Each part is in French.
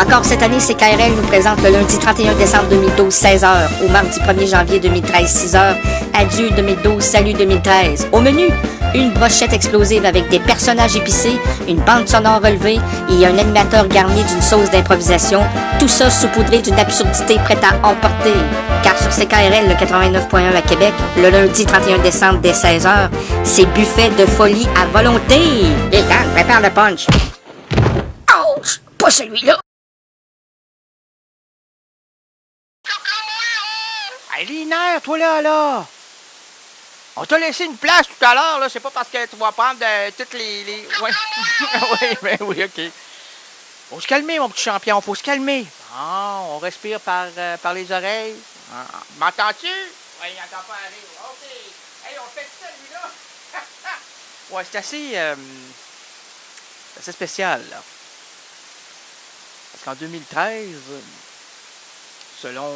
Encore cette année, CKRL nous présente le lundi 31 décembre 2012, 16h, au mardi 1er janvier 2013, 6h. Adieu 2012, salut 2013. Au menu, une brochette explosive avec des personnages épicés, une bande sonore relevée et un animateur garni d'une sauce d'improvisation. Tout ça saupoudré d'une absurdité prête à emporter. Car sur CKRL, le 89.1 à Québec, le lundi 31 décembre dès 16h, c'est buffet de folie à volonté. Et Dan, prépare le punch. Ouch! Pas celui-là! Hey, Linaire, toi là! On t'a laissé une place tout à l'heure, là. C'est pas parce que tu vas prendre toutes les... Ouais. Oui, ben oui, OK. Faut se calmer, mon petit champion, faut se calmer. Bon, on respire par les oreilles. M'entends-tu? Oui, il n'entend pas aller. OK. Hey, on fait ça, lui-là. Ouais, c'est assez spécial, là. Parce qu'en 2013... selon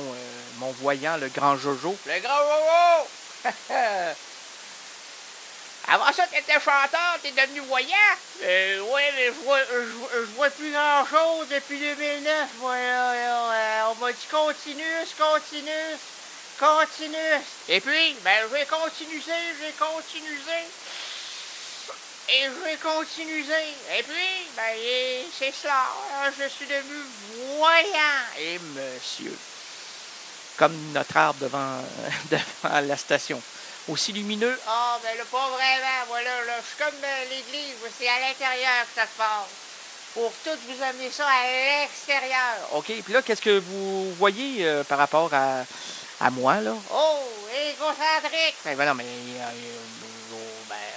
mon voyant, le grand Jojo. Le grand Jojo! Avant ça, t'étais chanteur, t'es devenu voyant? Oui, mais je vois plus grand-chose depuis 2009. On m'a dit continue. Et puis, ben, j'ai continué. Et je vais continuer. Et puis, ben, c'est cela. Je suis devenu voyant. Et monsieur, comme notre arbre devant la station. Aussi lumineux. Ah, ben là, pas vraiment. Voilà, là, je suis comme l'église. C'est à l'intérieur que ça se passe. Pour tout vous amener ça à l'extérieur. OK, puis là, qu'est-ce que vous voyez par rapport à moi, là? Oh, égocentrique. Ben non, mais...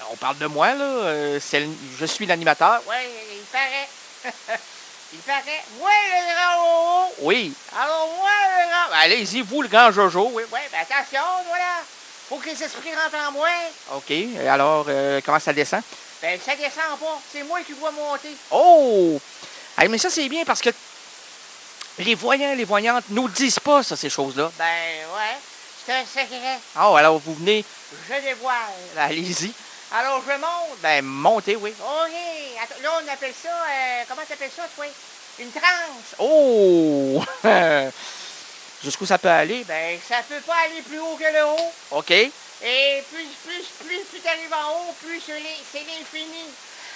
on parle de moi, là. Je suis l'animateur. Oui, il paraît. Il paraît. Moi, le grand Jojo. Oui. Alors, moi, le grand... Ben, allez-y, vous, le grand Jojo. Oui, ben attention, voilà. Faut que les esprits rentrent en moi. OK. Alors, comment ça descend? Ben, ça descend pas. C'est moi qui dois monter. Oh! Hey, mais ça, c'est bien parce que les voyants, les voyantes nous disent pas, ça, ces choses-là. Ben, ouais. C'est un secret. Oh, alors, vous venez... Je dévoile. Allez-y. Alors, je monte. Ben, montez, oui. OK. Attends, là, on appelle ça... comment t'appelles ça, toi? Une tranche. Oh! Jusqu'où ça peut aller? Ben, ça peut pas aller plus haut que le haut. OK. Et plus t'arrives en haut, plus c'est l'infini.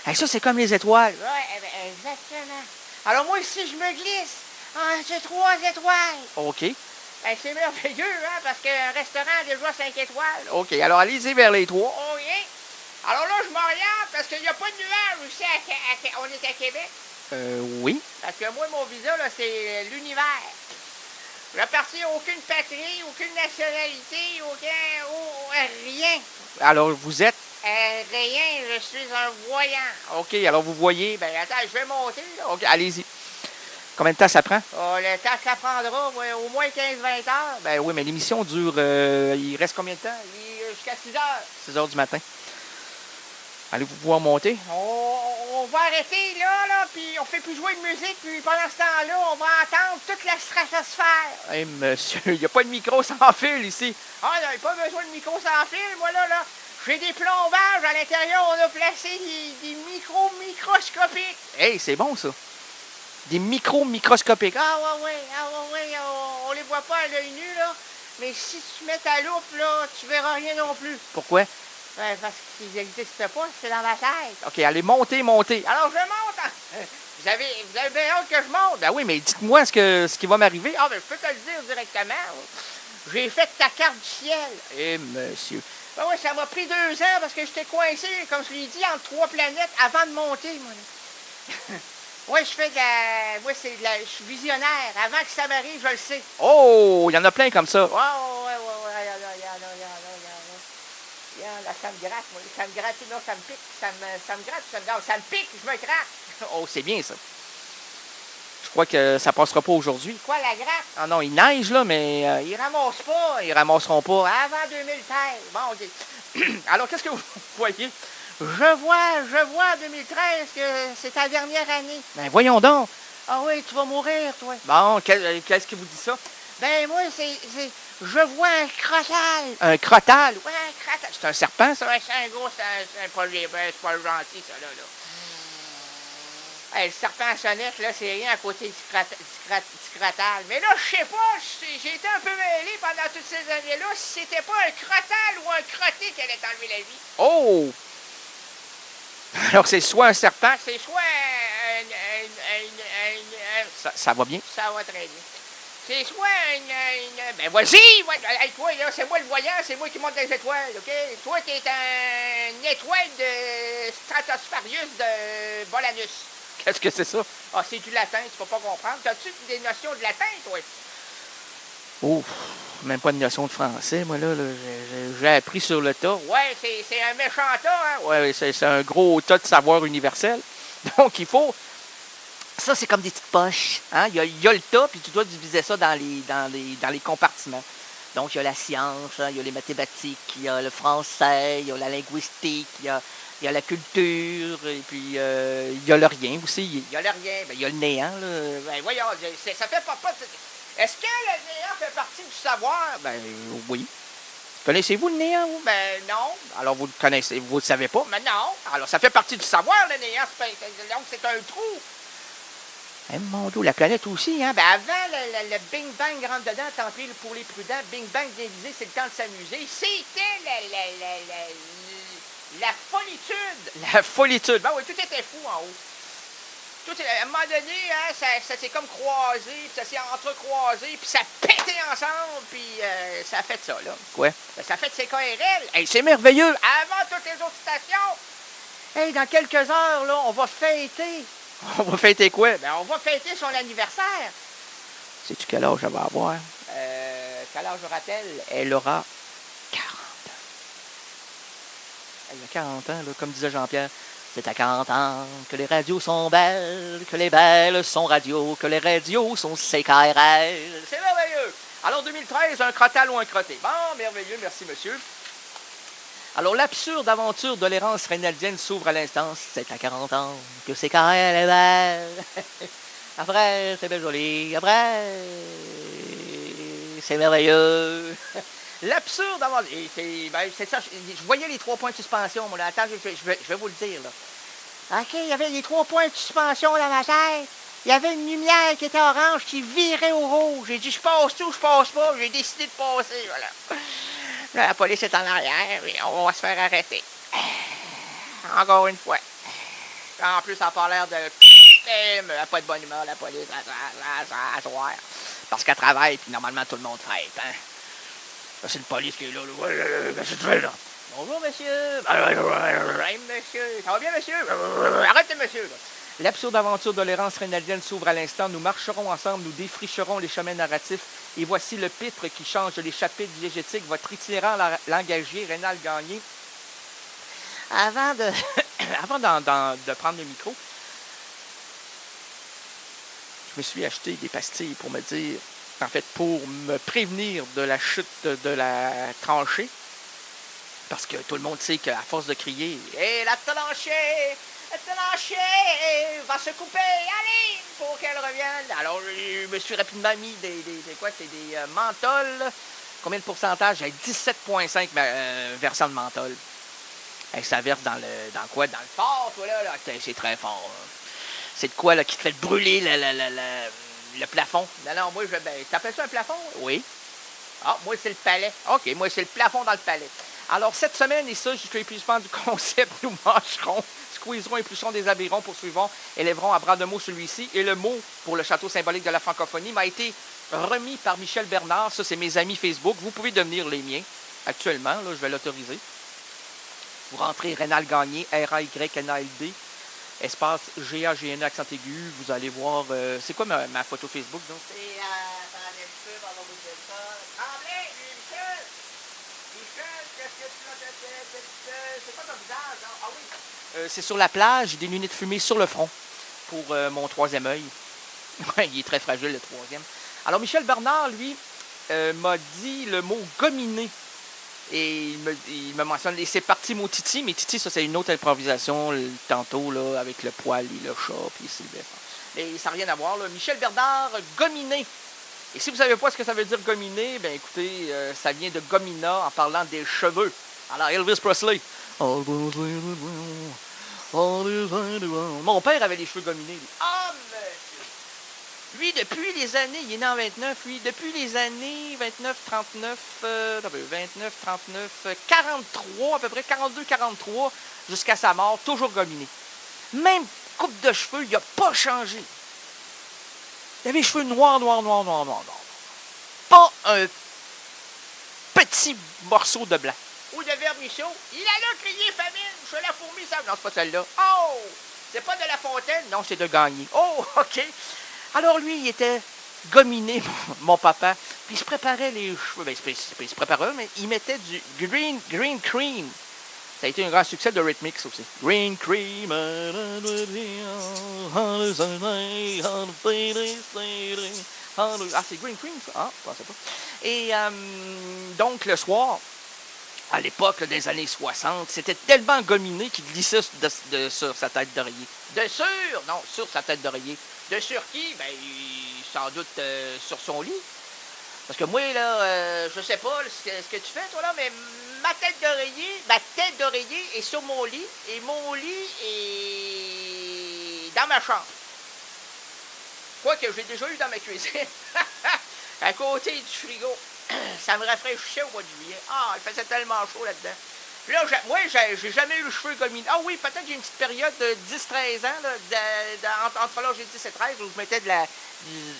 Hey, ça, c'est comme les étoiles. Oui, ben, exactement. Alors, moi, si je me glisse entre 3 étoiles... OK. Ben, c'est merveilleux, hein, parce qu'un restaurant a déjà 5 étoiles. OK. Alors, allez-y vers les 3. OK. Alors là, je m'oriente parce qu'il n'y a pas de nuage aussi. On est à Québec. Oui. Parce que moi, mon visa, là, c'est l'univers. Je n'appartiens à aucune patrie, aucune nationalité, rien. Alors, vous êtes? Rien, je suis un voyant. OK, alors vous voyez. Ben, attends, je vais monter, là. OK, allez-y. Combien de temps ça prend? Le temps que ça prendra, au moins 15-20 heures. Ben oui, mais l'émission dure... il reste combien de temps? Jusqu'à 6 heures. 6 heures du matin. Allez-vous pouvoir monter? On va arrêter là, puis on fait plus jouer de musique, puis pendant ce temps-là, on va entendre toute la stratosphère. Hey, monsieur, il n'y a pas de micro sans fil ici. Ah, il n'y a pas besoin de micro sans fil, moi, là. J'ai des plombages à l'intérieur, on a placé des micros microscopiques. Hey, c'est bon, ça. Des micros microscopiques. Ah, ouais, on les voit pas à l'œil nu, là. Mais si tu mets ta loupe, là, tu verras rien non plus. Pourquoi? Ben, parce qu'ils n'existent pas, c'est dans ma tête. OK, allez, montez. Alors, je monte. Vous avez bien hâte que je monte? Ben oui, mais dites-moi ce qui va m'arriver. Ah, ben, je peux te le dire directement. J'ai fait ta carte du ciel. Eh, monsieur. Ben oui, ça m'a pris 2 ans parce que j'étais coincé, comme je l'ai dit, entre 3 planètes avant de monter, moi. Oui, je fais de la... Moi, je suis visionnaire. Avant que ça m'arrive, je le sais. Oh, il y en a plein comme ça. Ouais. Là, ça me gratte, moi. Ça me gratte, non, ça me pique. Ça me gratte, ça me pique, je me gratte. Oh, c'est bien, ça. Je crois que ça passera pas aujourd'hui. Quoi, la gratte? Ah non, il neige, là, mais... Ils ramassent pas. Ils ramasseront pas. Avant 2013. Bon, OK. Alors, qu'est-ce que vous voyez? Je vois en 2013 que c'est ta dernière année. Ben, voyons donc. Ah oui, tu vas mourir, toi. Bon, qu'est-ce qui vous dit ça? Ben, moi, je vois un crotal. Un crotal? Oui, un crotal. C'est un serpent, ça? Oui, c'est un gros, c'est pas gentil, ça, là. Hey, le serpent sonnette, là, c'est rien à côté du crotal. Mais là, je sais pas, j'ai été un peu mêlé pendant toutes ces années-là si c'était pas un crotal ou un crotté qui allait t'enlever la vie. Oh! Alors, c'est soit un serpent, c'est soit ça va bien? Ça va très bien. C'est soit ben, vas-y! Hey, toi, là, c'est moi le voyant, c'est moi qui monte des étoiles, OK? Toi, t'es une étoile de Stratospharius de Bolanus. Qu'est-ce que c'est ça? Ah, c'est du latin, tu peux pas comprendre. T'as-tu des notions de latin, toi? Oh, même pas de notion de français, moi, là. J'ai appris sur le tas. Ouais, c'est un méchant tas, hein? Ouais, c'est un gros tas de savoir universel. Donc, il faut... Ça, c'est comme des petites poches. Hein? Il y a le tas, puis tu dois diviser ça dans les compartiments. Donc, il y a la science, hein? Il y a les mathématiques, il y a le français, il y a la linguistique, il y a la culture, et puis il y a le rien aussi. Il y a le rien, ben, il y a le néant. Là. Ben, voyons, ça fait pas... Est-ce que le néant fait partie du savoir? Ben, oui. Connaissez-vous le néant, vous? Ben, non. Alors, vous le connaissez, vous le savez pas? Mais non. Alors, ça fait partie du savoir, le néant. Donc, c'est un trou. Hey, mon Dieu, la planète aussi, hein? Ben avant le Bing Bang rentre dedans, tant pis pour les prudents, Bing Bang déguisé, c'est le temps de s'amuser. C'était la folitude. La folitude. Ben oui, tout était fou en haut. À un moment donné, hein, ça s'est comme croisé, puis ça s'est entrecroisé, puis ça pétait ensemble, puis ça a fait ça, là. Quoi? Ben, ça a fait CKRL. Hey, c'est merveilleux. Avant toutes les autres stations. Hey, dans quelques heures, là, on va fêter. On va fêter quoi? Ben, on va fêter son anniversaire. Sais-tu quel âge elle va avoir? Quel âge aura-t-elle? Elle aura 40 ans. Elle a 40 ans, là, comme disait Jean-Pierre. C'est à 40 ans que les radios sont belles, que les belles sont radios, que les radios sont CKRL. C'est merveilleux! Alors, 2013, un crotal ou un crotté. Bon, merveilleux, merci, monsieur. Alors, l'absurde aventure de l'errance rénaldienne s'ouvre à l'instant. C'est à 40 ans que CKRL est belle. Après, c'est bien joli. Après, c'est merveilleux. L'absurde aventure... c'est ça. Je voyais les 3 points de suspension. Moi, là. Attends, je vais vous le dire. Là. OK, il y avait les 3 points de suspension dans ma tête. Il y avait une lumière qui était orange qui virait au rouge. J'ai dit, je passe tout, je passe pas. J'ai décidé de passer, voilà. Là, la police est en arrière et on va se faire arrêter. Encore une fois. En plus, ça n'a pas l'air de... Elle n'a pas de bonne humeur, la police, à soir. Parce qu'elle travaille, puis normalement, tout le monde fête. Hein? Là, c'est le police qui est là. Qu'est-ce que tu fais, là? Bonjour, monsieur. Hey, monsieur. Ça va bien, monsieur? Arrêtez, monsieur. Là. L'absurde aventure de l'errance rénaldienne s'ouvre à l'instant. Nous marcherons ensemble, nous défricherons les chemins narratifs. Et voici le pitre qui change les chapitres diégétiques, votre itinérant langagier, Rénal Gagné. Avant de prendre le micro, je me suis acheté des pastilles pour me dire, en fait, pour me prévenir de la chute de la tranchée. Parce que tout le monde sait qu'à force de crier « Hé, la tranchée! La tranchée va se couper! Allez! Pour qu'elle revienne! » Alors, je me suis rapidement mis des menthol. Combien de pourcentage? J'ai 17,5 versant de menthol. Et ça verse dans quoi? Dans le fort, toi, là? C'est très fort. Là. C'est de quoi, là, qui te fait brûler le plafond? Non, moi, t'appelles ça un plafond? Oui. Ah, moi, c'est le palais. OK, moi, c'est le plafond dans le palais. Alors, cette semaine, et ça, jusqu'à l'épuisement du concept, nous mâcherons, squeezerons, éplucherons des abirons, poursuivrons, élèverons à bras de mots celui-ci. Et le mot pour le château symbolique de la francophonie m'a été remis par Michel Bernard. Ça, c'est mes amis Facebook. Vous pouvez devenir les miens. Actuellement, là, je vais l'autoriser. Vous rentrez Rénal Gagné, R-A-Y-N-A-L-D, espace G-A-G-N, accent aigu. Vous allez voir... c'est quoi ma photo Facebook, donc? C'est... attendez un petit peu, pardon, vous dire ça. Tremblay, Michel! Michel, qu'est-ce que tu as... C'est pas ton visage, non? Ah oui! C'est sur la plage, j'ai des lunettes fumées sur le front pour mon troisième œil. Il est très fragile, le troisième. Alors, Michel Bernard, lui, m'a dit le mot « gominer ». Et il me mentionne, et c'est parti mon Titi, mais Titi, ça c'est une autre improvisation, tantôt, là, avec le poil et le chat, puis Sylvestre. Mais ça n'a rien à voir, là. Michel Bernard, gominer. Et si vous ne savez pas ce que ça veut dire gominer, ben écoutez, ça vient de gomina en parlant des cheveux. Alors Elvis Presley. Mon père avait les cheveux gominés, lui. Ah, monsieur! Lui, depuis les années, il est né en 29, lui, depuis les années 29, 39, 29, 39, 43, à peu près 42, 43, jusqu'à sa mort, toujours gominé. Même coupe de cheveux, il n'a pas changé. Il avait les cheveux noirs. Pas un petit morceau de blanc. Ou de vermisseau. Il allait crier famine chez la fourmi, ça. Non, c'est pas celle-là. Oh! C'est pas de La Fontaine? Non, c'est de Gagné. Oh, OK. Alors, lui, il était gominé, mon papa. Puis il se préparait les cheveux. Ben, il se préparait, mais il mettait du green cream. Ça a été un grand succès de Rhythmix aussi. Green cream. Ah, c'est green cream, ça? Ah, je pensais pas. Et donc, le soir, à l'époque des années 60, c'était tellement gominé qu'il glissait sur sa tête d'oreiller. Sur sa tête d'oreiller. De sur qui? Ben, sans doute sur son lit. Parce que moi, là, je sais pas ce que tu fais, toi, là, mais ma tête d'oreiller est sur mon lit, et mon lit est dans ma chambre. Quoi que j'ai déjà eu dans ma cuisine. À côté du frigo. Ça me rafraîchissait au mois de juillet. Ah, il faisait tellement chaud là-dedans. Puis là, moi, j'ai jamais eu le cheveu gominé. Ah oui, peut-être j'ai une petite période de 10-13 ans, là, entre l'âge de 10 et 13, où je mettais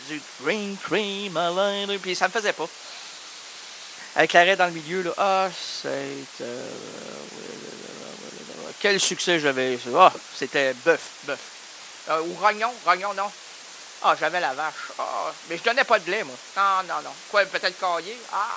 du green cream, puis ça me faisait pas. Avec l'arrêt dans le milieu, là, quel succès j'avais. Ah, c'était bœuf. Ou rognon, non. Ah, j'avais la vache. Ah, mais je donnais pas de lait, moi. Non. Quoi, peut-être caillé? Ah,